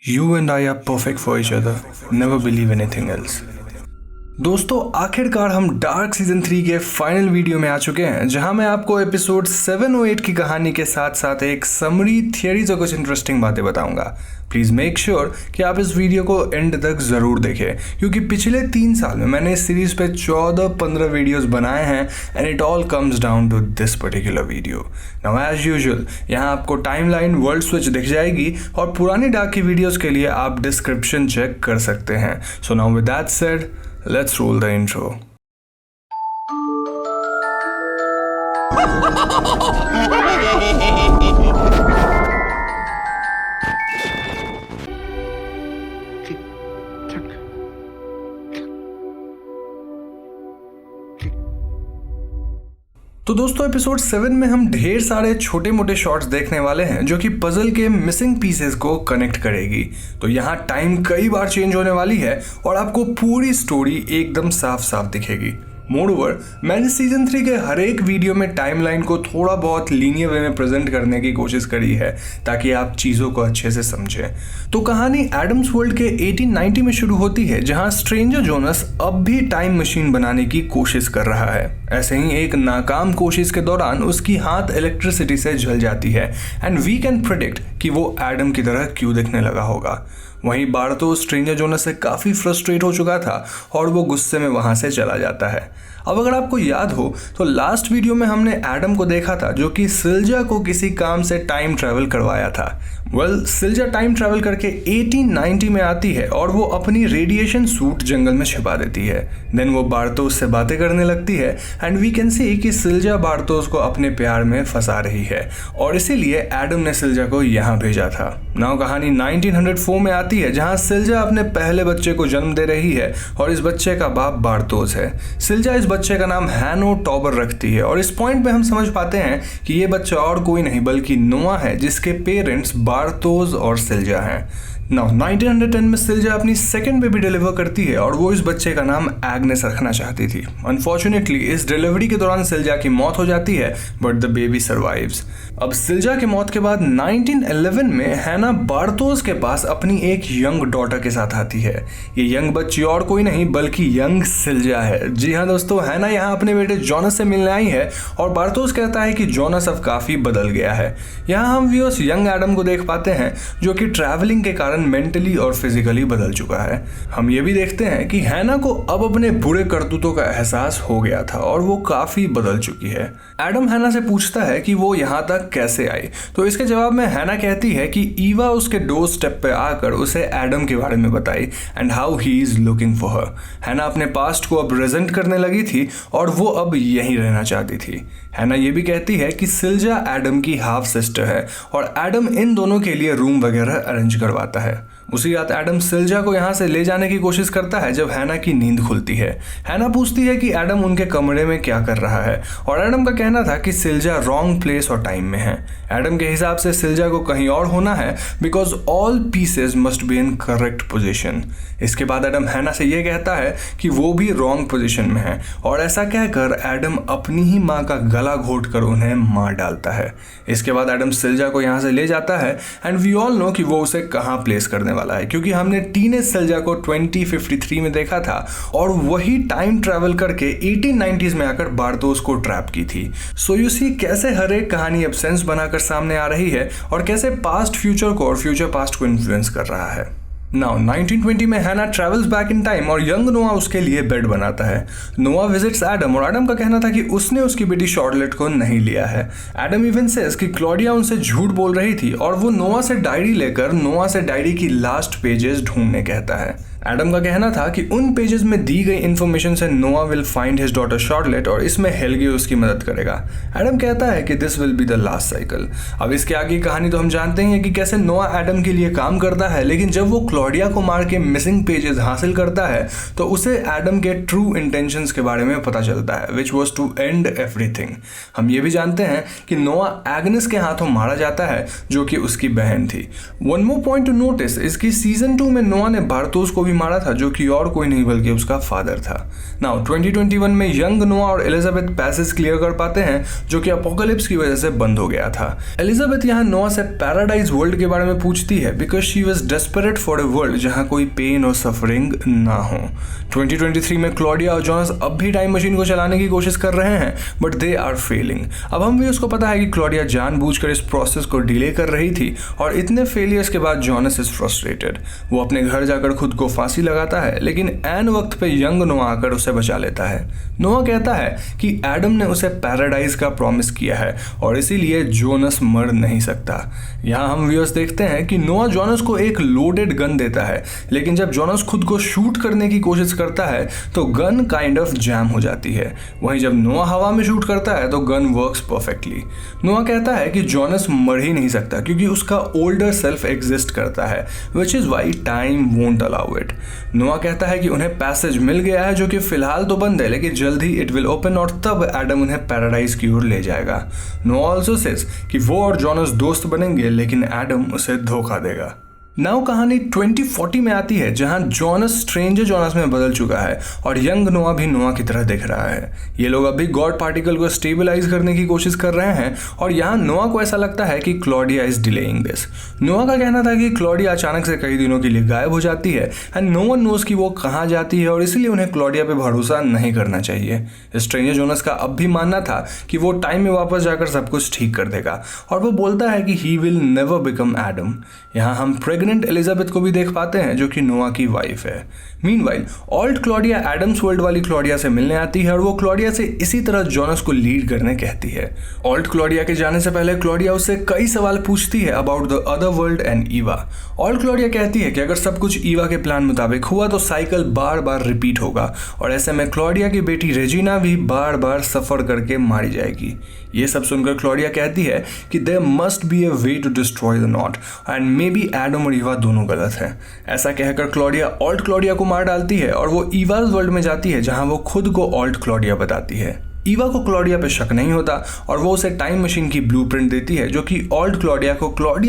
You and I are perfect for each other. Never believe anything else. दोस्तों आखिरकार हम dark season 3 के final video में आ चुके हैं, जहां मैं आपको एपिसोड 7 और 8 की कहानी के साथ साथ एक समरी थियरीज और कुछ इंटरेस्टिंग बातें बताऊंगा। प्लीज़ मेक श्योर कि आप इस वीडियो को एंड तक ज़रूर देखें, क्योंकि पिछले 3 साल में मैंने इस सीरीज़ पे 14-15 वीडियोस बनाए हैं and it all comes down to this particular video. Now as usual यहाँ आपको टाइमलाइन वर्ल्ड स्विच दिख जाएगी और पुरानी डार्क की वीडियोस के लिए आप डिस्क्रिप्शन चेक कर सकते हैं। So now with that said, let's roll the intro. तो दोस्तों एपिसोड 7 में हम ढेर सारे छोटे मोटे शॉट्स देखने वाले हैं जो कि पजल के मिसिंग पीसेस को कनेक्ट करेगी। तो यहाँ टाइम कई बार चेंज होने वाली है और आपको पूरी स्टोरी एकदम साफ साफ दिखेगी। मोरओवर मैंने सीजन 3 के हर एक वीडियो में टाइमलाइन को थोड़ा बहुत लीनियर वे में प्रेजेंट करने की कोशिश करी है ताकि आप चीज़ों को अच्छे से समझें। तो कहानी एडम्स वर्ल्ड के 1890 में शुरू होती है, जहां स्ट्रेंजर जोनस अब भी टाइम मशीन बनाने की कोशिश कर रहा है। ऐसे ही एक नाकाम कोशिश के दौरान उसकी हाथ इलेक्ट्रिसिटी से जल जाती है एंड वी कैन प्रेडिक्ट कि वो एडम की तरह क्यों दिखने लगा होगा। वहीं बार्थोस स्ट्रेंजर जोनस से काफ़ी फ्रस्ट्रेट हो चुका था और वो गुस्से में वहाँ से चला जाता है। अब अगर आपको याद हो तो लास्ट वीडियो में हमने एडम को देखा था जो कि सिल्जा को किसी काम से टाइम ट्रैवल करवाया था। सिल्जा टाइम ट्रैवल करके 1890 में आती है और वो अपनी रेडिएशन सूट जंगल में छिपा देती है। देन वो बार्थोस से बातें करने लगती है एंड वी कैन सी कि सिल्जा बार्थोस को अपने प्यार में फंसा रही है और इसीलिए एडम ने सिल्जा को यहाँ भेजा था। नाउ कहानी 1904 में आती है, जहाँ सिल्जा अपने पहले बच्चे को जन्म दे रही है और इस बच्चे का बाप बार्थोस है। सिल्जा इस बच्चे का नाम हैनो टॉबर रखती है और इस पॉइंट पे हम समझ पाते हैं कि ये बच्चा और कोई नहीं बल्कि नोआ है, जिसके पेरेंट्स बार्थोस और सिल्जा हैं। 1910 में सिल्जा अपनी सेकेंड बेबी डिलीवर करती है और वो इस बच्चे का नाम एग्नेस रखना चाहती थी। अनफॉर्चुनेटली इस डिलीवरी के दौरान सिल्जा की मौत हो जाती है बट द बेबी सर्वाइव्स। अब सिल्जा की मौत के बाद 1911 में हैना बार्थोस के पास अपनी एक यंग डॉटर के साथ आती है। ये यंग बच्ची और कोई नहीं बल्कि यंग सिल्जा है। जी हाँ दोस्तों, हैना यहाँ अपने बेटे जोनस से मिलने आई है और बार्थोस कहता है कि जोनस अब काफ़ी बदल गया है। यहाँ हम व्यूअर्स यंग एडम को देख पाते हैं जो कि ट्रैवलिंग के कारण मेंटली और फिजिकली बदल चुका है। हम ये भी देखते हैं कि हैना को अब अपने बुरे करतूतों का एहसास हो गया था और वो काफ़ी बदल चुकी है। एडम हैना से पूछता है कि वो यहाँ तक कैसे आई, तो इसके जवाब में हैना कहती है कि ईवा उसके डोर स्टेप पे आकर उसे एडम के बारे में बताई and how he is looking for her. हैना अपने पास्ट को अब रिजेंट करने लगी थी और वो अब यहीं रहना चाहती थी। हैना ये भी कहती है कि सिल्जा एडम की हाफ सिस्टर है और एडम इन दोनों के लिए रूम वगैरह अरेंज करवाता है। उसी रात एडम सिल्जा को यहाँ से ले जाने की कोशिश करता है जब हैना की नींद खुलती है। हैना पूछती है कि एडम उनके कमरे में क्या कर रहा है और एडम का कहना था कि सिल्जा रॉन्ग प्लेस और टाइम में है। एडम के हिसाब से सिल्जा को कहीं और होना है because all pieces must be in correct position. इसके बाद एडम हैना से ये कहता है कि वो भी रॉन्ग पोजिशन में है और ऐसा कहकर एडम अपनी ही माँ का गला घोट कर उन्हें मार डालता है। इसके बाद एडम सिल्जा को यहाँ से ले जाता है एंड वी ऑल नो कि वो उसे कहाँ प्लेस करने वाला है, क्योंकि हमने टीनेज सिल्जा को 2053 में देखा था और वही टाइम ट्रैवल करके 1890s में आकर बार्थोस को ट्रैप की थी। सो यू सी कैसे हर एक कहानी अब सेंस बनाकर सामने आ रही है और कैसे पास्ट फ्यूचर को और फ्यूचर पास्ट को इन्फ्लुएंस कर रहा है। नाउ 1920 में हैना ट्रेवल्स बैक इन टाइम और यंग नोआ उसके लिए बेड बनाता है। नोआ विजिट्स एडम और एडम का कहना था कि उसने उसकी बेटी शॉर्लेट को नहीं लिया है। एडम इवन सेज कि क्लॉडिया उनसे झूठ बोल रही थी और वो नोआ से डायरी लेकर नोआ से डायरी की लास्ट पेजेस ढूंढने कहता है। एडम का कहना था कि उन पेजेस में दी गई इंफॉर्मेशन से नोआ will find his daughter Charlotte और इसमें हेल्गी उसकी मदद करेगा। एडम कहता है कि this will be the last cycle. अब इसके आगे कहानी तो हम जानते हैं कि कैसे नोआ एडम के लिए काम करता है, लेकिन जब वो क्लॉडिया को मार के मिसिंग पेजेस हासिल करता है तो उसे एडम के ट्रू इंटेंशंस के बारे में पता चलता है, which was to end everything. हम ये भी जानते हैं कि नोआ एग्नेस के हाथों मारा जाता है जो कि उसकी बहन थी। One more point two notice इसकी सीजन 2 में नोआ ने बार्थोस को भी मारा था, जो कि और कोई नहीं बल्कि उसका फादर था। नाउ 2021 में यंग नोआ और एलिजाबेथ पैसेज क्लियर कर पाते हैं जो कि अपोकलिप्स की वजह से बंद हो गया था। एलिजाबेथ यहाँ नोआ से पैराडाइज वर्ल्ड के बारे में पूछती है because she was desperate for a world जहाँ कोई पेन और सफरिंग ना हो। 2023 में क्लॉडिया और जॉनस अब भी टाइम मशीन को चलाने की कोशिश कर रहे हैं बट दे आर फेलिंग। अब हम भी उसको पता है कि क्लॉडिया जानबूझकर इस प्रोसेस को डिले कर रही थी और इतने फेलियर्स के बाद जॉनस इज फ्रस्ट्रेटेड। वो अपने घर जाकर खुद को फांसी लगाता है लेकिन एन वक्त पे यंग नोआ आकर उसे बचा लेता है। नोआ कहता है कि एडम ने उसे पैराडाइज का प्रॉमिस किया है और इसीलिए जोनस मर नहीं सकता। यहाँ हम व्यूअर्स देखते हैं कि नोआ जॉनस को एक लोडेड गन देता है लेकिन जब जॉनस खुद को शूट करने की कोशिश करता है तो गन काइंड ऑफ जैम हो जाती है। वहीं जब नोआ हवा में शूट करता है तो गन वर्क्स परफेक्टली। नोआ कहता है कि जॉनस मर ही नहीं सकता क्योंकि उसका ओल्डर सेल्फ एग्जिस्ट करता है which is why time won't allow it. Noah कहता है कि उन्हें पैसेज मिल गया है जो कि फिलहाल तो बंद है लेकिन जल्द ही इट विल ओपन और तब एडम उन्हें पैराडाइज की ओर ले जाएगा। नोआ ऑल्सो सेज कि वो और जॉनस दोस्त बनेंगे लेकिन एडम उसे धोखा देगा। नाउ कहानी 2040 में आती है जहां जॉनस स्ट्रेंजर जॉनस में बदल चुका है और यंग नोआ भी नोआ की तरह दिख रहा है। ये लोग अभी गॉड पार्टिकल को स्टेबलाइज करने की कोशिश कर रहे हैं और यहाँ नोआ को ऐसा लगता है कि क्लॉडिया इज डिलेइंग दिस। नोआ का कहना था कि क्लॉडिया अचानक से कई दिनों के लिए गायब हो जाती है एंड नो वन नोज कि वो कहाँ जाती है और इसलिए उन्हें क्लॉडिया पे भरोसा नहीं करना चाहिए। स्ट्रेंजर जॉनस का अब भी मानना था कि वो टाइम में वापस जाकर सब कुछ ठीक कर देगा और वो बोलता है कि he will never become Adam. यहाँ हम प्रेग्नेंट एलिजाबेथ को भी देख पाते हैं जो कि नोआ की वाइफ है। Meanwhile alt Claudia Adam's world वाली क्लॉडिया से मिलने आती है और वो क्लॉडिया से इसी तरह जॉनस को लीड करने कहती है। ऑल्ट क्लॉडिया के जाने से पहले क्लॉडिया उससे कई सवाल पूछती है about the other world and Eva. Alt Claudia कहती है कि अगर सब कुछ ईवा के प्लान मुताबिक हुआ तो साइकिल बार बार रिपीट होगा और ऐसे में क्लॉडिया की बेटी रेजिना भी बार बार सफर करके मारी जाएगी। ये सब सुनकर क्लॉडिया कहती है कि there must be a way to destroy the knot and maybe Adam और ईवा दोनों गलत है। ऐसा कहकर क्लॉडिया ऑल्ट क्लॉडिया को मार डालती है और वो ईवाज वर्ल्ड में जाती है जहां वो खुद को ऑल्ट क्लॉडिया बताती है। ईवा को क्लॉडिया पे शक नहीं होता और वो उसे टाइम मशीन की ब्लूप्रिंट देती है जो कि ऑल्ट क्लॉडिया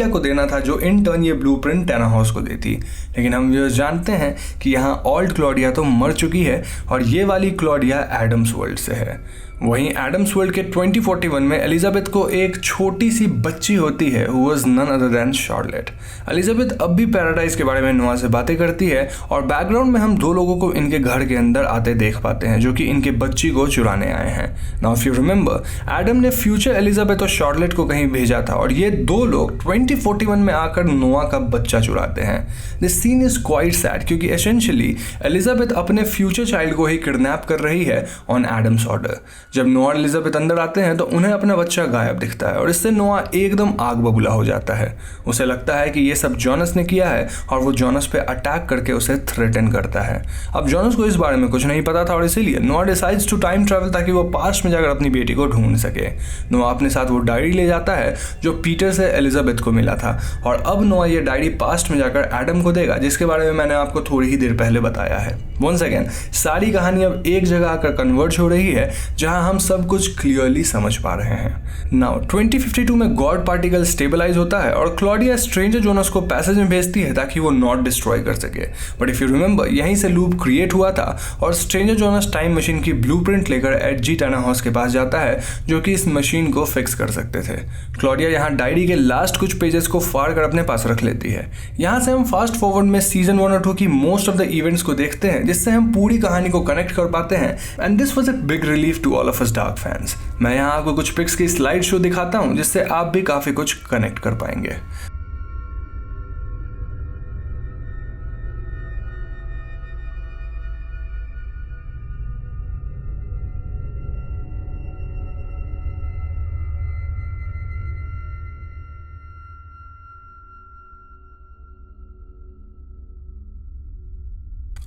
को देना था जो इन टर्न ये ब्लूप्रिंट टैनाहॉस को देती। लेकिन हम ये जानते हैं कि यहाँ ऑल्ट क्लॉडिया तो मर चुकी है और ये वाली क्लॉडिया एडम्स वर्ल्ड से है। वहीं एडम्स वर्ल्ड के 2041 में एलिजाबेथ को एक छोटी सी बच्ची होती है who was none other than Charlotte. Elizabeth अब भी पैराडाइज के बारे में नोआ से बातें करती है और बैकग्राउंड में हम दो लोगों को इनके घर के अंदर आते देख पाते हैं जो कि इनके बच्ची को चुराने आए हैं। Now if you remember Adam ने फ्यूचर एलिजाबेथ और शार्लेट को कहीं भेजा था और ये दो लोग 2041 में आकर नोआ का बच्चा चुराते हैं। This scene is quite sad क्योंकि एसेंशियली एलिजाबेथ अपने फ्यूचर चाइल्ड को ही किडनैप कर रही है ऑन एडम्स ऑर्डर। जब नोआ और एलिजाबेथ अंदर आते हैं तो उन्हें अपना बच्चा गायब दिखता है और इससे नोआ एकदम आग बबूला हो जाता है। उसे लगता है कि ये सब जॉनस ने किया है और वो जॉनस पे अटैक करके उसे थ्रेटन करता है। अब जॉनस को इस बारे में कुछ नहीं पता था और इसीलिए नोआ डिसाइड्स टू टाइम ट्रैवल ताकि वो पास्ट में जाकर अपनी बेटी को ढूंढ सके। नोआ अपने साथ वो डायरी ले जाता है जो पीटर से एलिजाबेथ को मिला था और अब नोआ ये डायरी पास्ट में जाकर एडम को देगा जिसके बारे में मैंने आपको थोड़ी ही देर पहले बताया है। वंस अगेन सारी कहानी अब एक जगह आकर कन्वर्ज हो रही है जहां हम सब कुछ क्लियरली समझ पा रहे हैं। नाउ 2052 में गॉड पार्टिकल स्टेबलाइज होता है और क्लॉडिया स्ट्रेंजर जोनस को पैसेज में भेजती है ताकि वो नॉट डिस्ट्रॉय कर सके। बट इफ यू रिमेंबर यहीं से लूप क्रिएट हुआ था और स्ट्रेंजर जोनस टाइम मशीन की ब्लूप्रिंट लेकर एडजी टैनाहॉस के पास जाता है जो कि इस मशीन को फिक्स कर सकते थे। क्लॉडिया यहाँ डायरी के लास्ट कुछ पेजेस को फाड़ कर अपने पास रख लेती है। यहाँ से हम फास्ट फॉरवर्ड में सीजन 1 और 2 की मोस्ट ऑफ द इवेंट्स को देखते हैं जिससे हम पूरी कहानी को कनेक्ट कर पाते हैं and this was a big relief to all of us Dark fans. मैं यहाँ आपको कुछ पिक्स की स्लाइड शो दिखाता हूँ जिससे आप भी काफी कुछ कनेक्ट कर पाएंगे।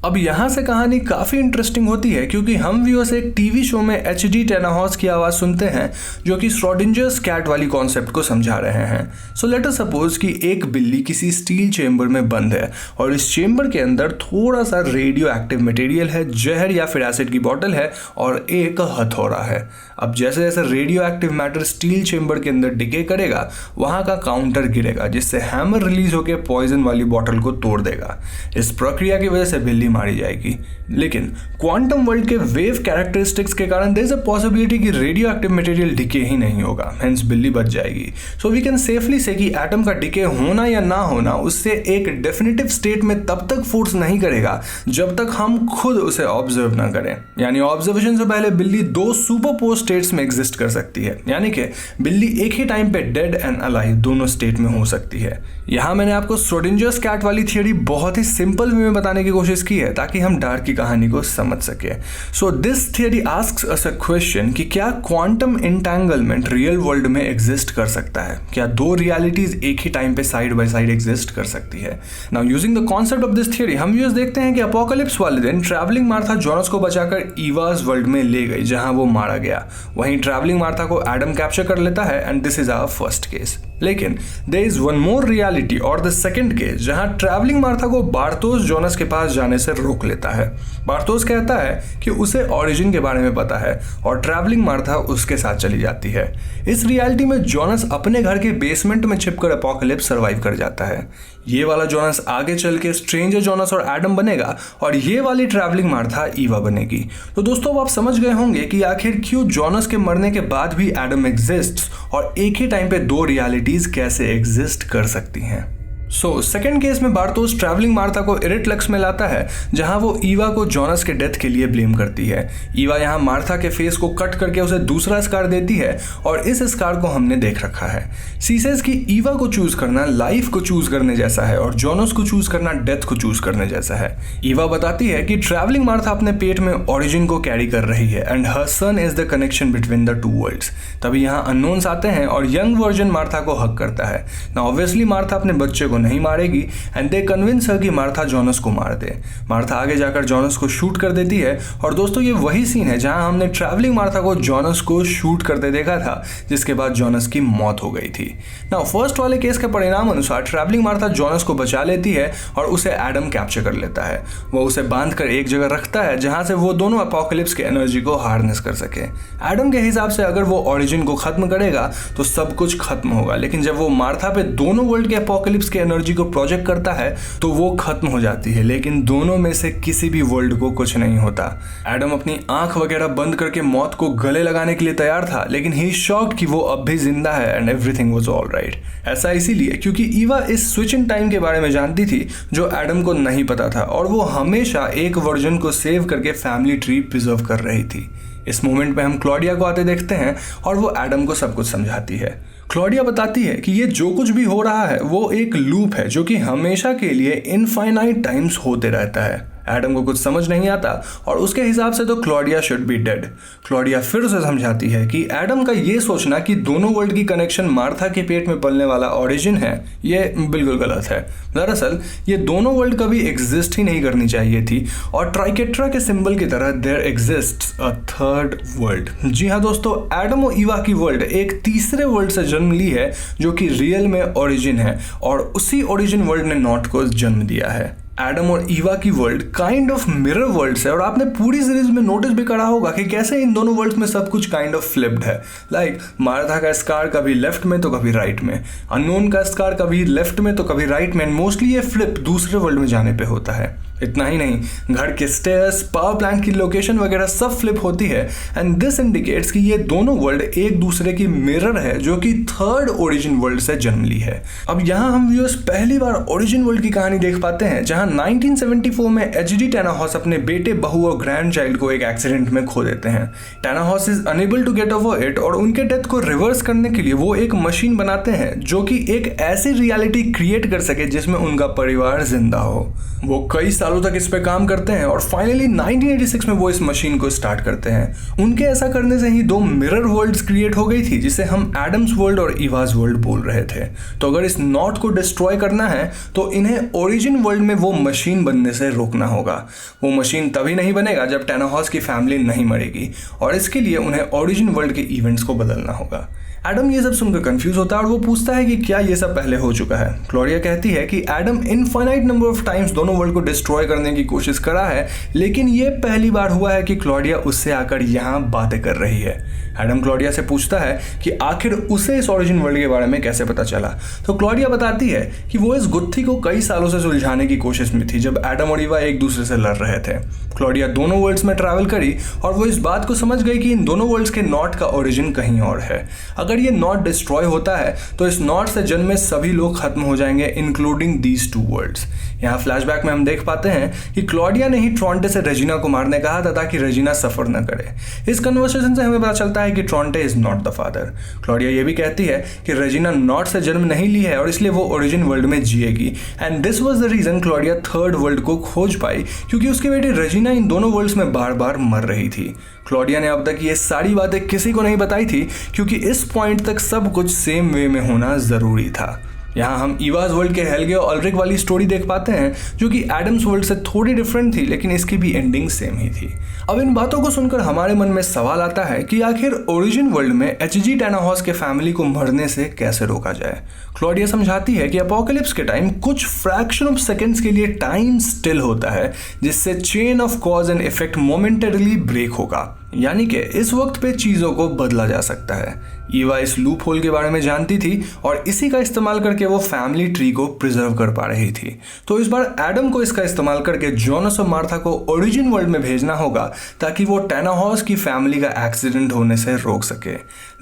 अब यहाँ से कहानी काफ़ी इंटरेस्टिंग होती है क्योंकि हम व्यूअर्स एक टीवी शो में एच.डी. टेनाहॉस की आवाज़ सुनते हैं जो कि श्रोडिंजर्स कैट वाली कॉन्सेप्ट को समझा रहे हैं। सो लेट अस सपोज कि एक बिल्ली किसी स्टील चेम्बर में बंद है और इस चेम्बर के अंदर थोड़ा सा रेडियो एक्टिव मटेरियल है, जहर या फिर एसिड की बॉटल है और एक हथौड़ा है। अब जैसे जैसे radio active matter steel chamber के अंदर डिके करेगा वहाँ का काउंटर गिरेगा जिससे हैमर रिलीज होकर पॉइजन वाली बॉटल को तोड़ देगा। इस प्रक्रिया की वजह से बिल्ली मारी जाएगी। लेकिन क्वांटम वर्ल्ड के वेव कैरेक्टरिस्टिक्स के कारण देयर इज अ पॉसिबिलिटी कि रेडियो एक्टिव मटेरियल डिके ही नहीं होगा, हेंस बिल्ली बच जाएगी। सो वी कैन सेफली से कि एटम का डिके होना या ना होना उससे एक डेफिनेटिव स्टेट में तब तक फोर्स नहीं करेगा जब तक हम खुद उसे ऑब्जर्व ना करें। यानी ऑब्जर्वेशन से पहले बिल्ली दो सुपरपोज स्टेट्स में एग्जिस्ट कर सकती है, यानी कि बिल्ली एक ही टाइम पे डेड एंड अलाइव दोनों स्टेट में हो सकती है। यहाँ मैंने आपको श्रोडिंजर्स कैट वाली थियरी बहुत ही सिंपल वे में बताने की कोशिश की है ताकि हम डार्क की कहानी को समझ सके। So this theory asks us a question कि क्या क्वांटम इंटैंगलमेंट रियल वर्ल्ड में एग्जिस्ट कर सकता है? क्या दो रियलिटीज एक ही टाइम पे साइड बाय साइड एग्जिस्ट कर सकती है? Now using the concept of this theory हम यूज देखते हैं कि अपोकलिप्स वाले दिन ट्रैवलिंग मार्था जोनस को बचाकर ईवाज वर्ल्ड में ले गई जहां वो मारा गया। वहीं ट्रैवलिंग मार्था को एडम कैप्चर कर लेता है and this is our first case. लेकिन there is one more reality और द सेकंड केस जहां ट्रैवलिंग मार्था को बार्थोस जोनस के पास जाने से रोक लेता है। बार्थोस कहता है कि उसे ओरिजिन के बारे में पता है और ट्रैवलिंग मार्था उसके साथ चली जाती है। इस रियलिटी में जोनस अपने घर के बेसमेंट में छिपकर अपोकलिप्स सर्वाइव कर जाता है। ये वाला जोनस आगे चल के स्ट्रेंजर जोनस और एडम बनेगा और ये वाली ट्रैवलिंग मार्था ईवा बनेगी। तो दोस्तों आप समझ गए होंगे कि आखिर क्यों जोनस के मरने के बाद भी एडम एग्जिस्ट्स और एक ही टाइम पे दो रियलिटीज कैसे एग्जिस्ट कर सकती हैं। सो सेकेंड केस में बार्थोस ट्रैवलिंग मार्था को इरिटलक्स में लाता है जहां वो ईवा को जोनस के डेथ के लिए ब्लेम करती है। ईवा यहां मार्था के फेस को कट करके उसे दूसरा स्कार देती है और इस स्कार को हमने देख रखा है। सी सेज कि ईवा को चूज करना लाइफ को चूज करने जैसा है और जोनस को चूज करना डेथ को चूज करने जैसा है। ईवा बताती है कि ट्रैवलिंग मार्था अपने पेट में ओरिजिन को कैरी कर रही है and her son is the connection between the two worlds. तभी यहाँ अननोन्स आते हैं और यंग वर्जन मार्था को हक करता है ना। ऑब्वियसली मार्था अपने बच्चे को नहीं मारेगी एंड दे कन्विंस हर कि मार्था जोनस को मार दे। मार्था आगे जाकर जोनस को शूट कर देती है और दोस्तों ये वही सीन है जहां हमने ट्रैवलिंग मार्था को जोनस को शूट करते देखा था जिसके बाद जोनस की मौत हो गई थी। नाउ फर्स्ट वाले केस के परिणाम अनुसार ट्रैवलिंग मार्था जोनस को बचा लेती है और उसे एडम कैप्चर कर लेता है। वो उसे बांध कर एक जगह रखता है जहां से वो दोनों अपोकलिप्स के एनर्जी को हार्नेस कर सके। एडम के हिसाब से अगर वो ओरिजिन को खत्म करेगा तो सब कुछ खत्म होगा, लेकिन जब वो मार्था पे दोनों वर्ल्ड के अपोकलिप्स के एनर्जी को प्रोजेक्ट करता है तो वो खत्म हो जाती है, लेकिन दोनों में से किसी भी वर्ल्ड को कुछ नहीं होता। एडम अपनी आंख वगैरह बंद करके मौत को गले लगाने के लिए तैयार था, लेकिन ही शॉक्ड कि वो अब भी जिंदा है एंड एवरीथिंग वाज ऑलराइट। ऐसा इसीलिए क्योंकि ईवा इस स्विच इन टाइम के बारे में जानती थी जो एडम को नहीं पता था और वो हमेशा एक वर्जन को सेव करके फैमिली ट्री प्रिजर्व कर रही थी। इस मोमेंट में हम क्लॉडिया को आते देखते हैं और वो एडम को सब कुछ समझाती है। क्लॉडिया बताती है कि ये जो कुछ भी हो रहा है वो एक लूप है जो कि हमेशा के लिए इनफाइनाइट टाइम्स होते रहता है। एडम को कुछ समझ नहीं आता और उसके हिसाब से तो Claudia should be dead. Claudia फिर उसे समझाती है कि एडम का ये सोचना कि दोनों वर्ल्ड की कनेक्शन मार्था के पेट में पलने वाला ओरिजिन है ये बिल्कुल गलत है। दरअसल ये दोनों वर्ल्ड कभी एग्जिस्ट ही नहीं करनी चाहिए थी और ट्राइकेट्रा के सिंबल की तरह there exists a third world. जी हाँ दोस्तों, एडम और ईवा की वर्ल्ड एक तीसरे वर्ल्ड से जन्म ली है जो कि रियल में ओरिजिन है और उसी ओरिजिन वर्ल्ड ने नॉट को जन्म दिया है। एडम और ईवा की world kind of mirror worlds है और आपने पूरी सीरीज में नोटिस भी करा होगा कि कैसे इन दोनों वर्ल्ड्स में सब कुछ काइंड ऑफ फ्लिप्ड है। लाइक मार्था का स्कार कभी लेफ्ट में तो कभी राइट में, अननोन का स्कार कभी लेफ्ट में तो कभी राइट में। मोस्टली ये फ्लिप दूसरे वर्ल्ड में जाने पे होता है। इतना ही नहीं, घर के स्टेयर्स, पावर प्लांट की लोकेशन वगैरह सब फ्लिप होती है एंड दिस इंडिकेट्स कि ये दोनों वर्ल्ड एक दूसरे की मिरर है जो कि थर्ड ओरिजिन वर्ल्ड से जन्म ली है। अब यहाँ हम व्यूअर्स पहली बार ओरिजिन वर्ल्ड की कहानी देख पाते हैं जहाँ 1974 में एच.डी. टेनाहॉस अपने बेटे, बहू और ग्रैंड चाइल्ड को एक एक्सीडेंट में खो देते हैं। Tannhaus is unable to get over it और उनके डेथ को रिवर्स करने के लिए वो एक मशीन बनाते हैं जो कि एक ऐसी रियलिटी क्रिएट कर सके जिसमें उनका परिवार जिंदा हो। वो कई साल सालों तक इस पे काम करते हैं और फाइनली 1986 में वो इस मशीन को स्टार्ट करते हैं। उनके ऐसा करने से ही दो मिरर वर्ल्ड्स क्रिएट हो गई थी जिसे हम एडम्स वर्ल्ड और ईवाज वर्ल्ड बोल रहे थे। तो अगर इस नॉट को डिस्ट्रॉय करना है तो इन्हें ओरिजिन वर्ल्ड में वो मशीन बनने से रोकना होगा। वो मशीन तभी नहीं बनेगा जब टैनाहॉस की फैमिली नहीं मरेगी और इसके लिए उन्हें ओरिजिन वर्ल्ड के इवेंट्स को बदलना होगा। एडम ये सब सुनकर कंफ्यूज होता है और वो पूछता है कि क्या ये सब पहले हो चुका है। क्लोरिया कहती है कि Adam infinite number of times दोनों वर्ल्ड को डिस्ट्रॉय करने की कोशिश करा है, लेकिन ये पहली बार हुआ है कि क्लोरिया उससे आकर यहाँ बातें कर रही है। एडम क्लोरिया से पूछता है कि आखिर उसे इस ओरिजिन वर्ल्ड के बारे में कैसे पता चला। तो क्लोरिया बताती है कि वो इस गुत्थी को कई सालों से सुलझाने की कोशिश में थी जब एडम और ईवा एक दूसरे से लड़ रहे थे। क्लोरिया दोनों वर्ल्ड्स में ट्रैवल करी और वो इस बात को समझ गई कि इन दोनों वर्ल्ड्स के नॉट का ओरिजिन कहीं और है। अगर ये नॉट डिस्ट्रॉय होता है तो इस नॉट से जन्मे सभी लोग खत्म हो जाएंगे, इंक्लूडिंग दीज टू वर्ल्ड्स। यहाँ फ्लैशबैक में हम देख पाते हैं कि क्लोरिया ने ही ट्रॉन्टे से रेजिना को मारने कहा था ताकि रेजिना सफर न करे। इस कन्वर्सेशन से हमें पता चलता है कि ट्रॉन्टे इज नॉट द फादर। क्लोरिया ये भी कहती है कि रेजिना नॉट से जन्म नहीं ली है और इसलिए वो ओरिजिन वर्ल्ड में जिएगी, and this was the reason Claudia third world को खोज पाई, क्योंकि उसकी बेटी रेजिना इन दोनों वर्ल्ड्स में बार बार मर रही थी। क्लोरिया ने अब तक ये सारी बातें किसी को नहीं बताई थी क्योंकि इस पॉइंट तक सब कुछ सेम वे में होना जरूरी था। यहाँ हम ईवाज वर्ल्ड के हेल्गे और अल्रिक वाली स्टोरी देख पाते हैं जो कि एडम्स वर्ल्ड से थोड़ी डिफरेंट थी, लेकिन इसकी भी एंडिंग सेम ही थी। अब इन बातों को सुनकर हमारे मन में सवाल आता है कि आखिर ओरिजिन वर्ल्ड में एचजी टैनाहॉस के फैमिली को मरने से कैसे रोका जाए। क्लोरिया समझाती है कि अपोकलिप्स के टाइम कुछ फ्रैक्शन ऑफ सेकेंड्स के लिए टाइम स्टिल होता है जिससे chain of cause and effect momentarily break होगा, यानी कि इस वक्त पे चीजों को बदला जा सकता है। ईवा इस लूप होल के बारे में जानती थी और इसी का इस्तेमाल करके वो फैमिली ट्री को प्रिजर्व कर पा रही थी। तो इस बार एडम को इसका इस्तेमाल करके जोनस और मार्था को ओरिजिन वर्ल्ड में भेजना होगा ताकि वो टैनाहॉस की फैमिली का एक्सीडेंट होने से रोक सके।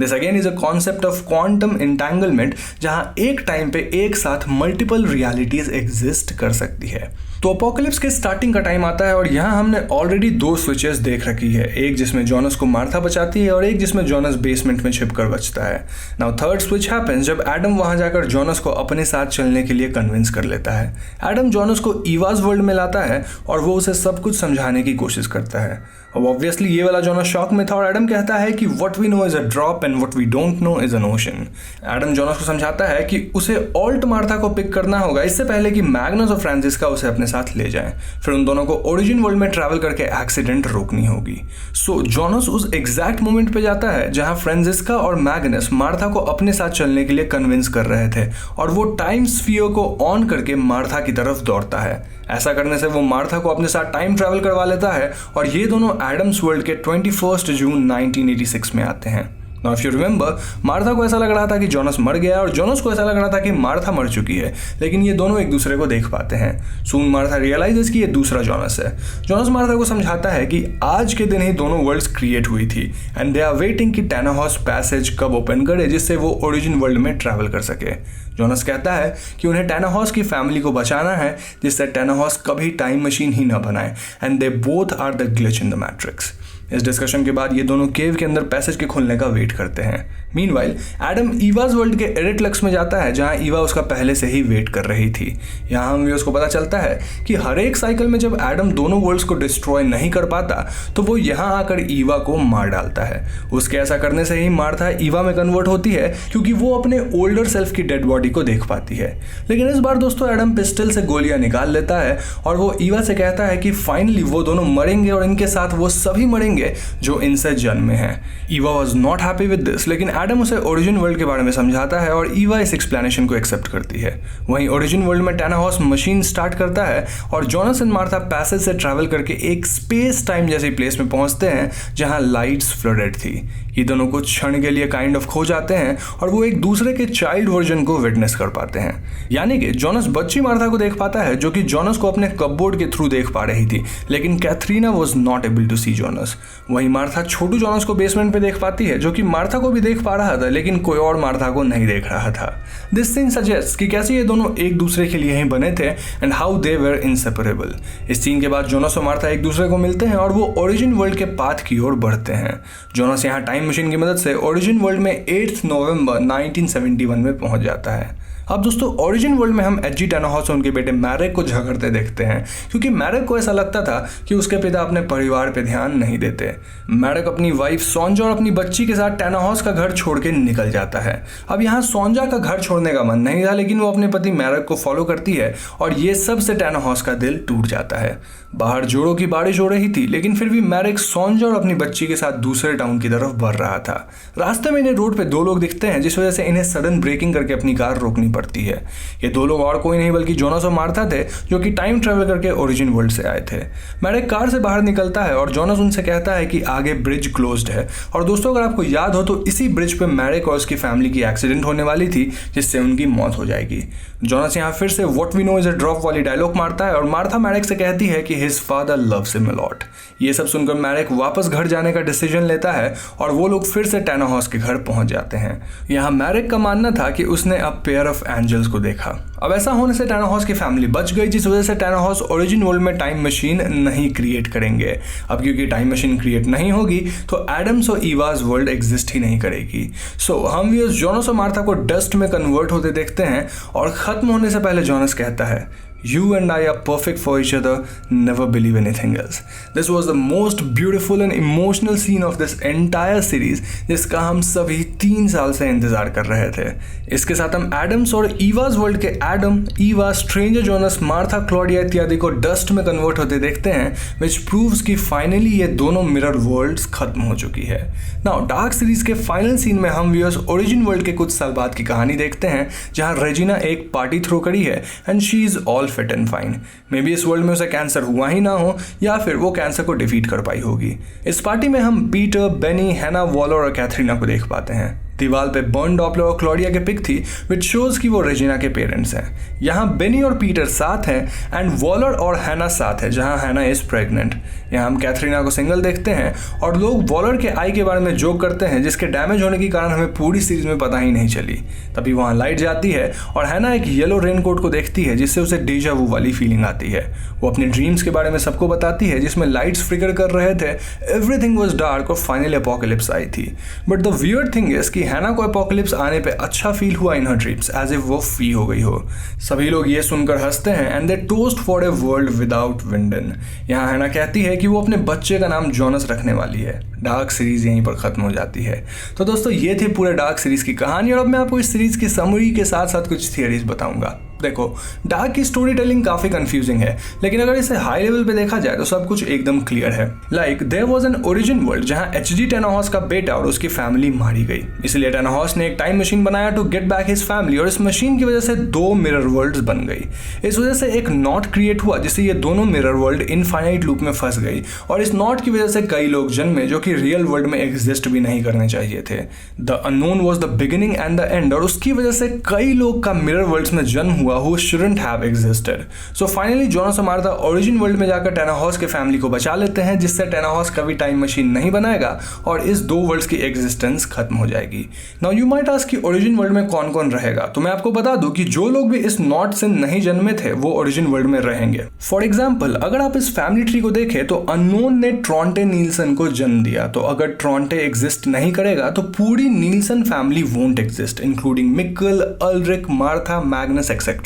This again is a concept of quantum entanglement, जहां एक टाइम पे एक साथ मल्टीपल रियलिटीज एग्जिस्ट कर सकती है। तो अपोकलिप्स के स्टार्टिंग का टाइम आता है और यहाँ हमने ऑलरेडी दो स्विचेस देख रखी है, एक जिसमें जोनस को मार्था बचाती है और एक जिसमें जोनस बेसमेंट में छिपकर बचता है। नाउ थर्ड स्विच हैपेंस जब एडम वहां जाकर जोनस को अपने साथ चलने के लिए कन्विंस कर लेता है। एडम जोनस को ईवाज वर्ल्ड में लाता है और वो उसे सब कुछ समझाने की कोशिश करता है। अब ऑब्वियसली ये वाला जोनस शॉक में था और एडम कहता है कि what we know is a drop and what we don't know is an ocean. Adam Jonas को समझाता है कि उसे ऑल्ट मार्था को पिक करना होगा इससे पहले कि मैग्नस और फ्रांसिस्का उसे अपने साथ ले जाएं। फिर उन दोनों को ओरिजिन वर्ल्ड में ट्रैवल करके एक्सीडेंट रोकनी होगी। सो जोनस उस एग्जैक्ट मोमेंट पे जाता है जहां फ्रांसिस्का और मैग्नस मार्था को अपने साथ चलने के लिए कन्विंस कर रहे थे और वो टाइम स्फीयर को ऑन करके मार्था की तरफ दौड़ता है। ऐसा करने से वो मार्था को अपने साथ टाइम ट्रैवल करवा लेता है और ये दोनों एडम्स वर्ल्ड के 21 जून 1986 में आते हैं। Now if you remember, Martha को ऐसा लग रहा था कि जोनस मर गया और जोनस को ऐसा लग रहा था कि मार्था मर चुकी है, लेकिन ये दोनों एक दूसरे को देख पाते हैं। सून मार्था रियलाइजेस कि ये दूसरा जोनस है। जोनस मार्था को समझाता है कि आज के दिन ही दोनों वर्ल्ड्स क्रिएट हुई थी एंड दे आर वेटिंग कि टैनाहॉस पैसेज कब ओपन करे जिससे वो ओरिजिन वर्ल्ड में ट्रैवल कर सके। जोनस कहता है कि उन्हें टैनाहॉस की फैमिली को बचाना है जिससे टैनाहॉस कभी टाइम मशीन ही ना बनाए and they both are the glitch in the matrix. इस डिस्कशन के बाद ये दोनों केव के अंदर पैसेज के खुलने का वेट करते हैं। मीनवाइल एडम ईवाज वर्ल्ड के एरिटलक्स में जाता है जहां ईवा उसका पहले से ही वेट कर रही थी। यहाँ हम उसको पता चलता है कि हर एक साइकिल में जब एडम दोनों वर्ल्ड्स को डिस्ट्रॉय नहीं कर पाता तो वो यहाँ आकर ईवा को मार डालता है। उसके ऐसा करने से ही मार्था ईवा में कन्वर्ट होती है क्योंकि वो अपने ओल्डर सेल्फ की डेड बॉडी को देख पाती है। लेकिन इस बार दोस्तों एडम पिस्टल से गोलियां निकाल लेता है और वो ईवा से कहता है कि फाइनली वो दोनों मरेंगे और इनके साथ वो सभी मरेंगे जो इनसे जन्मे हैं। Eva was not happy with this, लेकिन एडम उसे ओरिजिन वर्ल्ड के बारे में समझाता है और ईवा इस एक्सप्लेनेशन को एक्सेप्ट करती है। वहीं ओरिजिन वर्ल्ड में टैनाहॉस मशीन स्टार्ट करता है और जोनस एंड मार्था पैसेज से ट्रैवल करके एक स्पेस टाइम जैसी प्लेस में पहुंचते हैं जहां लाइट्स फ्लडेड थी। ये दोनों कुछ क्षण के लिए काइंड ऑफ खो जाते हैं और वो एक दूसरे के चाइल्ड वर्जन को विटनेस कर पाते हैं। यानी कि जोनस बच्ची मार्था को देख पाता है जो कि जोनस को अपने कपबोर्ड के थ्रू देख पा रही थी, लेकिन Katharina was not able to see Jonas. वहीं मार्था छोटू जोनस को बेसमेंट पे देख पाती है जो कि मार्था को भी देख पा रहा था, लेकिन कोई और मार्था को नहीं देख रहा था। दिस सीन सजेस्ट कि कैसे ये दोनों एक दूसरे के लिए ही बने थे and how they were inseparable. इस सीन के बाद जोनस और मार्था एक दूसरे को मिलते हैं और वो ओरिजिन वर्ल्ड के पाथ की ओर बढ़ते हैं। जोनस यहाँ टाइम मशीन की मदद से ओरिजिन वर्ल्ड में 8 नवंबर 1971 में पहुंच जाता है। अब दोस्तों ओरिजिन वर्ल्ड में हम एच.जी. टेनाहॉस और उनके बेटे मैरेक को झगड़ते देखते हैं, क्योंकि मैरेक को ऐसा लगता था कि उसके पिता अपने परिवार पे ध्यान नहीं देते। मैरेक अपनी वाइफ सोंजा और अपनी बच्ची के साथ टेनाहॉस का घर छोड़ के निकल जाता है। अब यहाँ सोंजा का घर छोड़ने का मन नहीं था, लेकिन वो अपने पति मैरेक को फॉलो करती है और ये सब से टेनाहॉस का दिल टूट जाता है। बाहर जोड़ों की बारिश हो रही थी, लेकिन फिर भी मैरेक सोंजा और अपनी बच्ची के साथ दूसरे टाउन की तरफ बढ़ रहा था। रास्ते में इन्हें रोड पे दो लोग दिखते हैं, जिस वजह से इन्हें सडन ब्रेकिंग करके अपनी कार रोकनी पड़ती है। ये दो लोग और कोई नहीं बल्कि जोनास और मार्था थे, जो कि टाइम ट्रेवल करके ओरिजिन वर्ल्ड से आए थे। मैरेक कार से बाहर निकलता है और जोनास उनसे कहता है कि आगे ब्रिज क्लोज्ड है। और दोस्तों, अगर आपको याद हो तो इसी ब्रिज पे मैरेक और उसकी फैमिली की एक्सीडेंट होने वाली थी, जिससे उनकी मौत हो जाएगी। जोनास यहाँ फिर से what we know is a drop वाली डायलॉग मारता है और मार्था मैरेक से कहती है कि his father loves him a lot. ये सब सुनकर मैरेक वापस घर जाने का डिसीजन लेता है और वो लोग फिर से टेनाहॉस के घर पहुंच जाते हैं। यहाँ मैरेक का मानना था कि उसने अब पेयर ऑफ एंजल्स को देखा। अब ऐसा होने से टेनाहॉस की फैमिली बच गई, जिस वजह से टेनाहॉस ओरिजिन वर्ल्ड में टाइम मशीन नहीं क्रिएट करेंगे। अब क्योंकि टाइम मशीन क्रिएट नहीं होगी तो एडम्स और ईवाज वर्ल्ड एग्जिस्ट ही नहीं करेगी। सो हम व्यूअर्स जोनास और मार्था को डस्ट में कन्वर्ट होते देखते हैं और खत्म होने से पहले जोनास कहता है, You and I are perfect for each other, never believe anything else. This was the most beautiful and emotional scene of this entire series, जिसका हम सभी 3 साल से इंतजार कर रहे थे। इसके साथ हम एडम्स और ईवाज वर्ल्ड के Adam, Eva, stranger Jonas, Martha, Claudia इत्यादि को डस्ट में कन्वर्ट होते देखते हैं, which proves कि फाइनली ये दोनों मिरर वर्ल्ड्स खत्म हो चुकी है। नाउ डार्क सीरीज के फाइनल सीन में हम व्यूअर्स ओरिजिन वर्ल्ड के कुछ साल बाद की कहानी देखते हैं, जहां रेजिना एक पार्टी थ्रो करी है and she is all fit and fine. May be इस वर्ल्ड में उसे कैंसर हुआ ही ना हो, या फिर वो कैंसर को डिफीट कर पाई होगी। इस पार्टी में हम पीटर, बेनी, हैना, वॉलर और कैथरीना को देख पाते हैं। दीवार पे बर्न, डॉपलर और क्लॉडिया के पिक थी, विच शोज कि वो रेजिना के पेरेंट्स हैं। यहाँ बेनी और पीटर साथ हैं एंड वॉलर और हैना साथ है, जहाँ हैना इज प्रेग्नेंट। यहाँ हम कैथरीना को सिंगल देखते हैं और लोग वॉलर के आई के बारे में जोक करते हैं, जिसके डैमेज होने के कारण हमें पूरी सीरीज में पता ही नहीं चली। तभी वहाँ लाइट जाती है और हैना एक येलो रेनकोट को देखती है, जिससे उसे डेजा वू वाली फीलिंग आती है। वो अपने ड्रीम्स के बारे में सबको बताती है, जिसमें लाइट्स फ्लिकर कर रहे थे, एवरीथिंग वाज डार्क और फाइनली अपोकलिप्स आई थी। But the weird thing is कि हैना को अपोकलिप्स आने पे अच्छा फील हुआ in her dreams, as if वो फ्री हो गई हो। सभी लोग ये सुनकर हंसते हैं and they toast for a world without Winden. यहाँ हैना कहती है कि वो अपने बच्चे का नाम जोनस रखने वाली है। डार्क सीरीज यहीं पर खत्म हो जाती है। तो दोस्तों, ये थी पूरे डार्क सीरीज की कहानी और अब मैं आपको इस सीरीज की समरी के साथ साथ कुछ थियरीज बताऊंगा। देखो, डार्क की स्टोरी टेलिंग काफी कंफ्यूजिंग है, लेकिन अगर इसे हाई लेवल पे देखा जाए तो सब कुछ एकदम क्लियर है। Like there was an origin world जहां एच.जी. टेनाहॉस का बेटा और उसकी फैमिली मारी गई, इसलिए टेनाहॉस ने एक टाइम मशीन बनाया to get back his family और इस मशीन की वजह से 2 मिरर वर्ल्ड्स बन गई। इस वजह से एक नॉट क्रिएट हुआ, जिससे ये दोनों मिरर वर्ल्ड इनफाइनाइट लूप में फंस गई और इस नॉट की वजह से कई लोग जन्मे जो कि रियल वर्ल्ड में एग्जिस्ट भी नहीं करने चाहिए थे। The unknown was the beginning and the end, और उसकी वजह से कई लोग का मिरर वर्ल्ड्स में जन्म हुआ who shouldn't have existed. So finally Jonas और मार्था ओरिजिन वर्ल्ड में जाकर टेनाहॉस के फैमिली को बचा लेते हैं, जिससे टेनाहॉस कभी टाइम मशीन नहीं बनाएगा और इस 2 वर्ल्ड्स की एग्जिस्टेंस खत्म हो जाएगी। नाउ यू माइट आस्क कि ओरिजिन वर्ल्ड में कौन कौन रहेगा, तो मैं आपको बता दूं कि जो लोग भी इस नॉट से नहीं जन्मे थे वो ओरिजिन वर्ल्ड में रहेंगे। फॉर एग्जाम्पल, अगर आप इस फैमिली ट्री को देखें तो अननोन ने ट्रॉन्टे नील्सन को जन्म दिया, तो अगर ट्रॉन्टे एग्जिस्ट नहीं करेगा तो पूरी Nielsen family won't exist, including Mikkel, Ulrich, Martha, Magnus etcetera.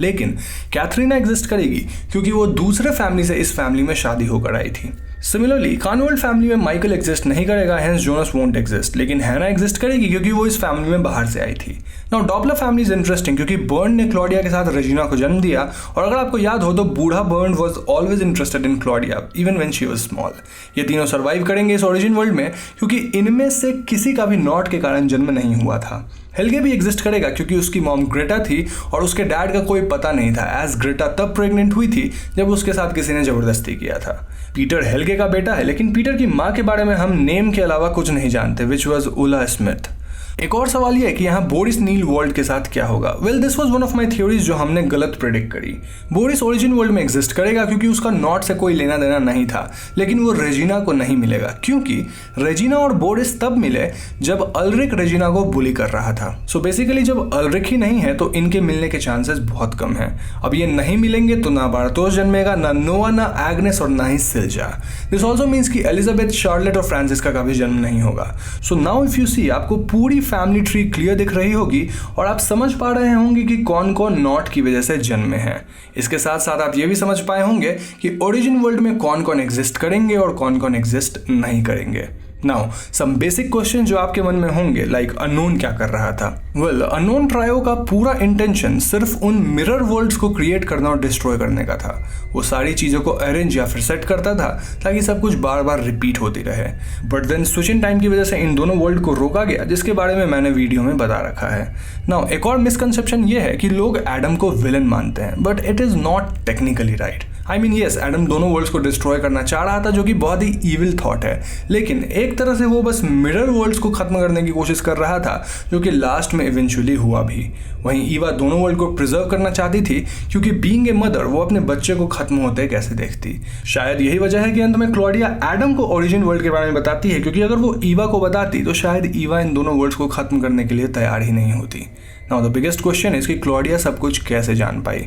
लेकिन कैथरीना एग्जिस्ट करेगी क्योंकि वो दूसरे फैमिली से इस फैमिली में शादी होकर आई थी। सिमिलरली कॉनवर्ल्ड फैमिली में माइकल एग्जिस्ट नहीं करेगा, हेंस जोनास वोंट एग्जिस्ट, लेकिन हैना एग्जिस्ट करेगी क्योंकि वो इस फैमिली में बाहर से आई थी। Now Doppler family is interesting क्योंकि बर्न ने क्लॉडिया के साथ रेजिना को जन्म दिया, और अगर आपको याद हो तो बूढ़ा burn was always interested in Claudia even when she was small. ये तीनों सर्वाइव करेंगे इस ओरिजिन वर्ल्ड में क्योंकि इनमें से किसी का भी नॉट के कारण जन्म नहीं हुआ था। हेल्गे भी एग्जिस्ट करेगा क्योंकि उसकी मॉम ग्रेटा थी और उसके डैड का कोई पता नहीं था, एज ग्रेटा तब प्रेग्नेंट हुई थी जब उसके साथ किसी ने जबरदस्ती किया था। पीटर हेल्गे का बेटा है, लेकिन पीटर की माँ के बारे में हम नेम के अलावा कुछ नहीं जानते, विच वॉज उला स्मिथ। एक और सवाल यह है कि यहाँ बोरिस नील वर्ल्ड के साथ क्या होगा। Well, this was one of my theories जो हमने गलत प्रेडिक्ट करी। बोरिस ओरिजिन वर्ल्ड में एग्जिस्ट करेगा क्योंकि उसका नॉट से कोई लेना देना नहीं था, लेकिन वो रेजिना को नहीं मिलेगा क्योंकि रेजिना और बोरिस तब मिले जब अल्रिक रेजिना को बुली कर रहा था। सो बेसिकली जब अल्रिक ही नहीं है तो इनके मिलने के चांसेस बहुत कम हैं। अब ये नहीं मिलेंगे तो ना बार्थोस जन्मेगा, ना नोआ, ना एग्नेस और ना ही सिल्जा। दिस ऑल्सो मीन्स कि एलिजाबेथ, शार्लेट और फ्रांसिस्का का भी जन्म नहीं होगा। So now if you see, आपको पूरी फैमिली ट्री क्लियर दिख रही होगी और आप समझ पा रहे होंगे कि कौन कौन नॉट की वजह से जन्मे हैं। इसके साथ साथ आप ये भी समझ पाए होंगे कि ओरिजिन वर्ल्ड में कौन कौन एग्जिस्ट करेंगे और कौन कौन एग्जिस्ट नहीं करेंगे। नाउ सम बेसिक क्वेश्चन जो आपके मन में होंगे, लाइक अननोन क्या कर रहा था? वेल, अननोन ट्रायो का पूरा इंटेंशन सिर्फ उन मिरर वर्ल्ड्स को क्रिएट करना और डिस्ट्रॉय करने का था। वो सारी चीज़ों को अरेंज या फिर सेट करता था ताकि सब कुछ बार बार रिपीट होती रहे। But then switch in time की वजह से इन दोनों वर्ल्ड को रोका गया, जिसके बारे में मैंने वीडियो में बता रखा है। नाउ एक और मिसकंसेप्शन ये है कि लोग एडम को विलन मानते हैं, but it is not technically right. I mean yes, Adam दोनों वर्ल्ड्स को डिस्ट्रॉय करना चाह रहा था, जो कि बहुत ही ईविल थॉट है, लेकिन एक तरह से वो बस मिरर वर्ल्ड्स को खत्म करने की कोशिश कर रहा था, जो कि लास्ट में इवेंचुअली हुआ भी। वहीं ईवा दोनों वर्ल्ड को प्रिजर्व करना चाहती थी, क्योंकि बीइंग ए मदर वो अपने बच्चे को खत्म होते कैसे देखती। शायद यही वजह है कि अंत में क्लॉडिया एडम को ओरिजिन वर्ल्ड के बारे में बताती है, क्योंकि अगर वो ईवा को बताती तो शायद ईवा इन दोनों वर्ल्ड्स को खत्म करने के लिए तैयार ही नहीं होती। Now the biggest question is कि क्लॉडिया सब कुछ कैसे जान पाई?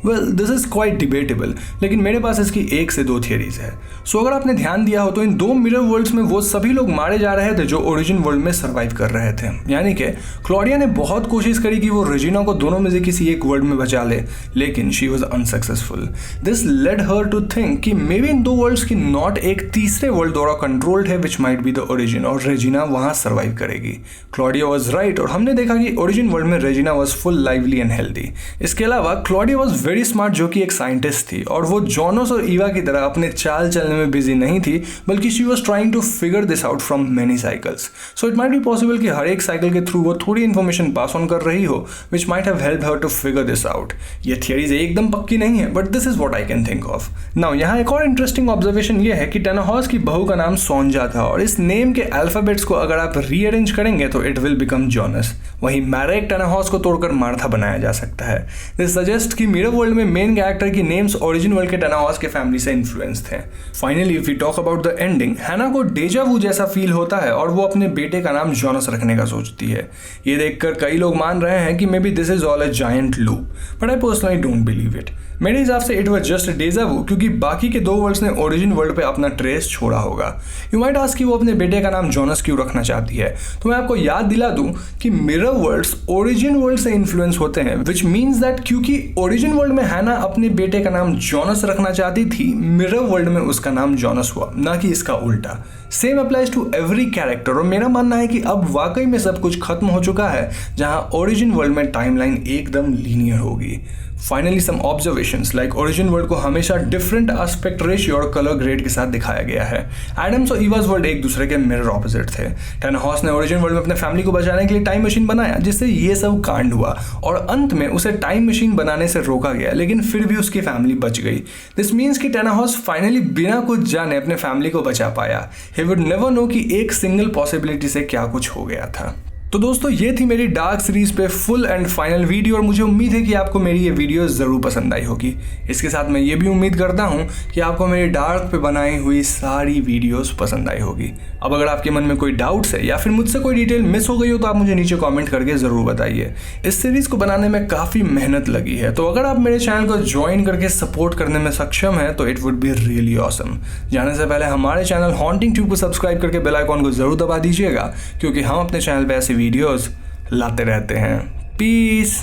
Well, this is quite debatable, लेकिन मेरे पास इसकी 1 से 2 थियरीज है। सो अगर आपने ध्यान दिया हो तो इन 2 मिरर वर्ल्ड्स में वो सभी लोग मारे जा रहे थे जो ओरिजिन वर्ल्ड में सर्वाइव कर रहे थे। यानी कि क्लॉडिया ने बहुत कोशिश करी कि वो रेजिना को दोनों में से किसी एक वर्ल्ड में बचा ले, लेकिन she was unsuccessful. This led her to think कि मे बी इन 2 वर्ल्ड्स की नॉट एक तीसरे वर्ल्ड द्वारा कंट्रोल्ड है, which might be the origin, और रेजिना वहां सर्वाइव करेगी। क्लॉडिया वॉज राइट, और हमने देखा कि ओरिजिन वर्ल्ड में Regina was full lively and healthy. इसके अलावा क्लॉडिया वॉज वेरी स्मार्ट, जो कि एक साइंटिस्ट थी, और वो जॉनस और ईवा की तरह अपने चाल चलने में बिजी नहीं थी, बल्कि she was trying to figure this out from many cycles. So it might be possible कि हर एक साइकिल के थ्रू वो थोड़ी इन्फॉर्मेशन पास ऑन कर रही हो, which might have help her to figure this out. ये थियरीज एकदम पक्की नहीं है, but this is what I can think of. Now यहाँ एक और इंटरेस्टिंग ऑब्जर्वेशन ये है कि टेनाहॉस की बहू का नाम सोंजा था, और इस नेम के अल्फाबेट्स को अगर आप रीअरेंज करेंगे तो इट विल बिकम जॉनस। वहीं मैरेक टेनाहॉस को तोड़कर मार्था बनाया जा सकता है। दिस सजेस्ट कि मिरर वर्ल्ड में मेन कैरेक्टर की नेम्स ओरिजिन वर्ल्ड के टेनाहॉस के फैमिली से इन्फ्लुएंस थे। Finally if we talk about the ending, Hannah को डेजा वू जैसा फील होता है और वो अपने बेटे का नाम जॉनस रखने का सोचती है। ये देखकर कई लोग मान रहे हैं कि may be this is all a giant loop, but I personally don't believe it. मेरे हिसाब से इट वाज जस्ट डेजा वू, क्योंकि बाकी के 2 वर्ल्ड्स ने ओरिजिन वर्ल्ड पे अपना ट्रेस छोड़ा होगा। यू माइट आस्क कि वो अपने बेटे का नाम जॉनस क्यों रखना चाहती है, तो मैं आपको याद दिला दूं कि मिरर वर्ल्ड्स ओरिजिन वर्ल्ड से इन्फ्लुएंस होते हैं, विच मीन्स दैट क्योंकि ओरिजिन वर्ल्ड में हैना अपने बेटे का नाम जॉनस रखना चाहती थी, मिरर वर्ल्ड में उसका नाम जॉनस हुआ, ना कि इसका उल्टा। Same applies to every character, और मेरा मानना है कि अब वाकई में सब कुछ खत्म हो चुका है, जहां ओरिजिन वर्ल्ड में टाइमलाइन एकदम लीनियर होगी। Finally some observations, like origin world को हमेशा डिफरेंट एस्पेक्ट रेशियो और कलर ग्रेड के साथ दिखाया गया है। एडम्स और ईवा's वर्ल्ड एक दूसरे के मिरर ऑपोजिट थे। टेनाहॉस ने ओरिजिन वर्ल्ड में अपने फैमिली को बचाने के लिए टाइम मशीन बनाया, जिससे ये सब कांड हुआ, और अंत में उसे टाइम मशीन बनाने से रोका गया, लेकिन फिर भी उसकी फैमिली बच गई। दिस मीन्स कि टेनाहॉस फाइनली बिना कुछ जाने अपने फैमिली को बचा पाया। ही वुड नेवर नो कि एक सिंगल पॉसिबिलिटी से क्या कुछ हो गया था। तो दोस्तों, ये थी मेरी डार्क सीरीज पे फुल एंड फाइनल वीडियो, और मुझे उम्मीद है कि आपको मेरी ये वीडियो ज़रूर पसंद आई होगी। इसके साथ मैं ये भी उम्मीद करता हूँ कि आपको मेरी डार्क पे बनाई हुई सारी वीडियोस पसंद आई होगी। अब अगर आपके मन में कोई डाउट्स है या फिर मुझसे कोई डिटेल मिस हो गई हो, तो आप मुझे नीचे कॉमेंट करके ज़रूर बताइए। इस सीरीज़ को बनाने में काफ़ी मेहनत लगी है, तो अगर आप मेरे चैनल को ज्वाइन करके सपोर्ट करने में सक्षम है तो it would be really awesome. जाने से पहले हमारे चैनल हॉन्टिंग ट्यूब को सब्सक्राइब करके बेल आइकॉन को ज़रूर दबा दीजिएगा, क्योंकि हम अपने चैनल पर ऐसे वीडियोस लाते रहते हैं। पीस।